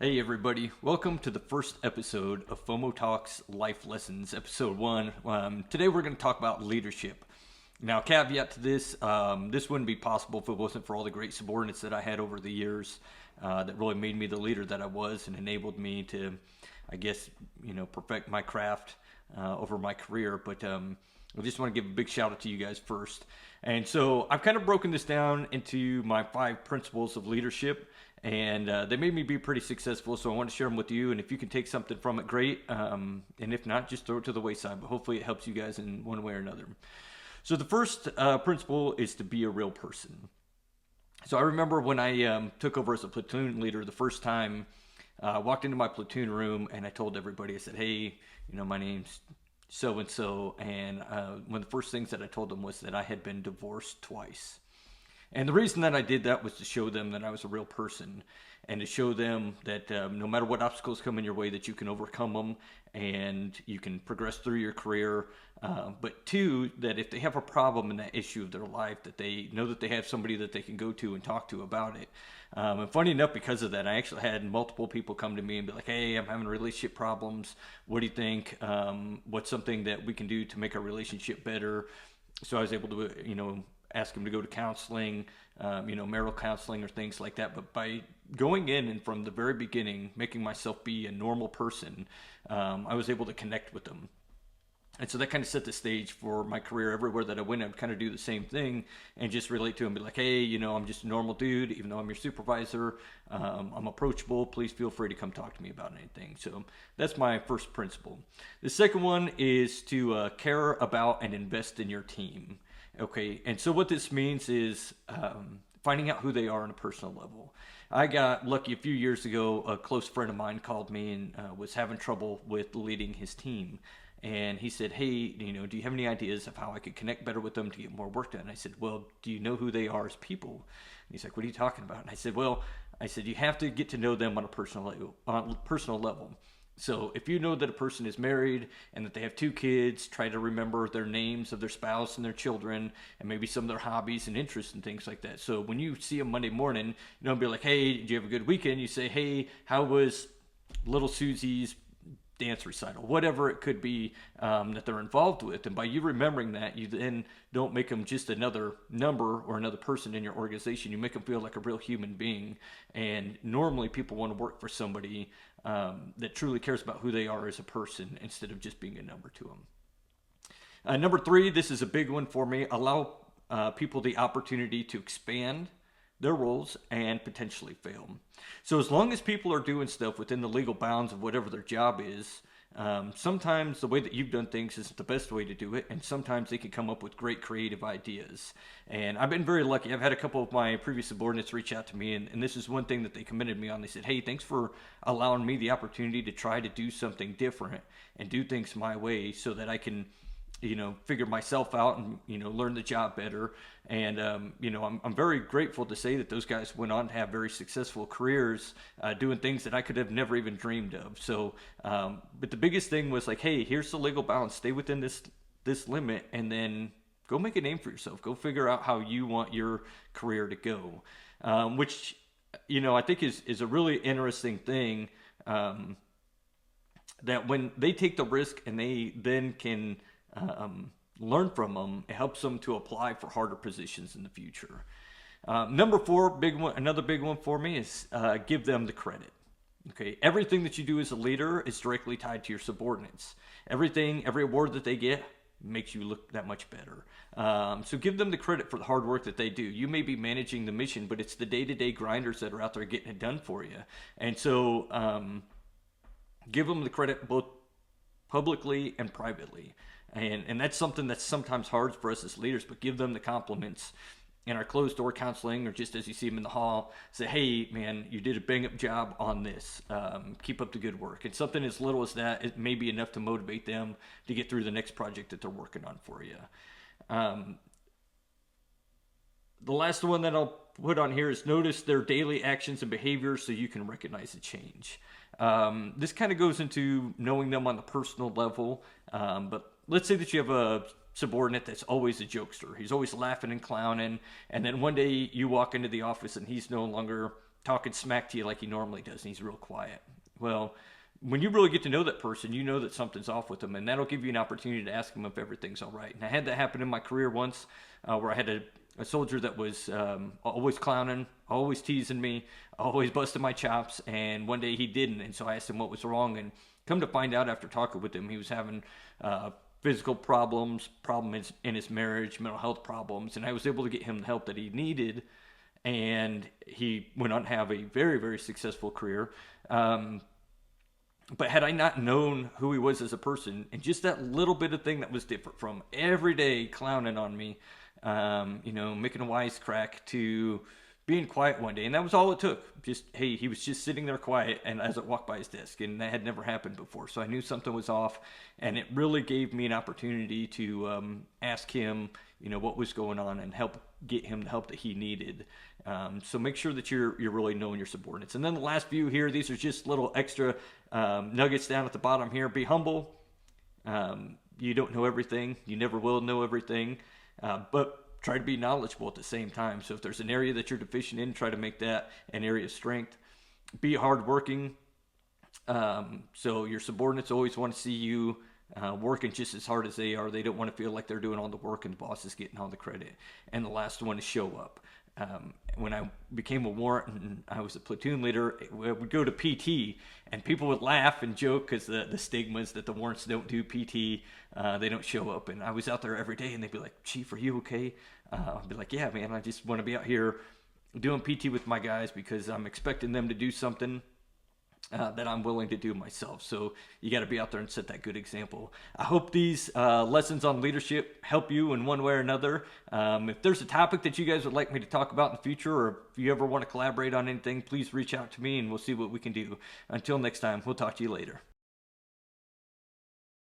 Hey everybody, welcome to the first episode of FomoTalks Life Lessons, episode 1. Today we're going to talk about leadership. Now, caveat to this, this wouldn't be possible if it wasn't for all the great subordinates that I had over the years that really made me the leader that I was and enabled me to, perfect my craft over my career. But I just want to give a big shout out to you guys first. And so I've kind of broken this down into my 5 principles of leadership, and they made me be pretty successful. So I want to share them with you. And if you can take something from it, great. And if not, just throw it to the wayside. But hopefully it helps you guys in one way or another. So the first principle is to be a real person. So I remember when I took over as a platoon leader the first time, I walked into my platoon room and I told everybody, I said, hey, my name's so-and-so. And one of the first things that I told them was that I had been divorced twice. And the reason that I did that was to show them that I was a real person and to show them that no matter what obstacles come in your way, that you can overcome them and you can progress through your career. But two, that if they have a problem in that issue of their life, that they know that they have somebody that they can go to and talk to about it. And funny enough, because of that, I actually had multiple people come to me and be like, hey, I'm having relationship problems. What do you think? What's something that we can do to make our relationship better? So I was able to, ask them to go to counseling, marital counseling or things like that. But by going in and from the very beginning, making myself be a normal person, I was able to connect with them. And so that kind of set the stage for my career. Everywhere that I went, I'd kind of do the same thing and just relate to them, be like, hey, I'm just a normal dude, even though I'm your supervisor. I'm approachable. Please feel free to come talk to me about anything. So that's my first principle. The second one is to care about and invest in your team. Okay, and so what this means is finding out who they are on a personal level. I got lucky a few years ago. A close friend of mine called me and was having trouble with leading his team. And he said, hey, do you have any ideas of how I could connect better with them to get more work done? And I said, well, do you know who they are as people? And he's like, what are you talking about? And I said, you have to get to know them on a personal level. So if you know that a person is married and that they have 2 kids, try to remember their names of their spouse and their children and maybe some of their hobbies and interests and things like that. So when you see them Monday morning, be like, hey, did you have a good weekend? You say, hey, how was little Susie's dance recital, whatever it could be that they're involved with. And by you remembering that, you then don't make them just another number or another person in your organization. You make them feel like a real human being. And normally people want to work for somebody that truly cares about who they are as a person instead of just being a number to them. Number 3, this is a big one for me. Allow people the opportunity to expand their roles and potentially fail. So as long as people are doing stuff within the legal bounds of whatever their job is, sometimes the way that you've done things isn't the best way to do it, and sometimes they can come up with great creative ideas. And I've been very lucky. I've had a couple of my previous subordinates reach out to me, and this is one thing that they commended me on. They said, hey, thanks for allowing me the opportunity to try to do something different and do things my way so that I can figure myself out and, learn the job better. And, I'm very grateful to say that those guys went on to have very successful careers doing things that I could have never even dreamed of. So, but the biggest thing was like, hey, here's the legal balance. Stay within this limit and then go make a name for yourself. Go figure out how you want your career to go, which, I think is a really interesting thing, that when they take the risk and they then can learn from them, it helps them to apply for harder positions in the future. Number 4, another big one for me is give them the credit. Okay, everything that you do as a leader is directly tied to your subordinates. Every award that they get makes you look that much better. So give them the credit for the hard work that they do. You may be managing the mission, but it's the day-to-day grinders that are out there getting it done for you. And so give them the credit both publicly and privately. And that's something that's sometimes hard for us as leaders, but give them the compliments in our closed door counseling or just as you see them in the hall. Say, hey, man, you did a bang up job on this. Keep up the good work. And something as little as that, it may be enough to motivate them to get through the next project that they're working on for you. The last one that I'll put on here is notice their daily actions and behaviors so you can recognize a change. This kind of goes into knowing them on the personal level, but let's say that you have a subordinate that's always a jokester. He's always laughing and clowning, and then one day you walk into the office and he's no longer talking smack to you like he normally does, and he's real quiet. Well, when you really get to know that person, you know that something's off with them, and that'll give you an opportunity to ask them if everything's all right. And I had that happen in my career once, where I had a soldier that was always clowning, always teasing me, always busting my chops, and one day he didn't, and so I asked him what was wrong, and come to find out after talking with him, he was having physical problems in his marriage, mental health problems, and I was able to get him the help that he needed, and he went on to have a very, very successful career. But had I not known who he was as a person, and just that little bit of thing that was different from every day clowning on me, making a wisecrack, to being quiet one day, and that was all it took. Just, hey, he was just sitting there quiet, and as I walked by his desk, and that had never happened before. So I knew something was off, and it really gave me an opportunity to ask him, what was going on, and help get him the help that he needed. So make sure that you're really knowing your subordinates. And then the last few here, these are just little extra nuggets down at the bottom here. Be humble. You don't know everything. You never will know everything. But try to be knowledgeable at the same time. So if there's an area that you're deficient in, try to make that an area of strength. Be hardworking. So your subordinates always want to see you working just as hard as they are. They don't want to feel like they're doing all the work and the boss is getting all the credit. And the last one is show up. When I became a warrant and I was a platoon leader, we would go to PT, and people would laugh and joke because the stigmas that the warrants don't do PT, they don't show up. And I was out there every day, and they'd be like, "Chief, are you okay?" I'd be like, "Yeah, man, I just want to be out here doing PT with my guys because I'm expecting them to do something that I'm willing to do myself." So you got to be out there and set that good example. I hope these lessons on leadership help you in one way or another. If there's a topic that you guys would like me to talk about in the future, or if you ever want to collaborate on anything, please reach out to me and we'll see what we can do. Until next time, we'll talk to you later.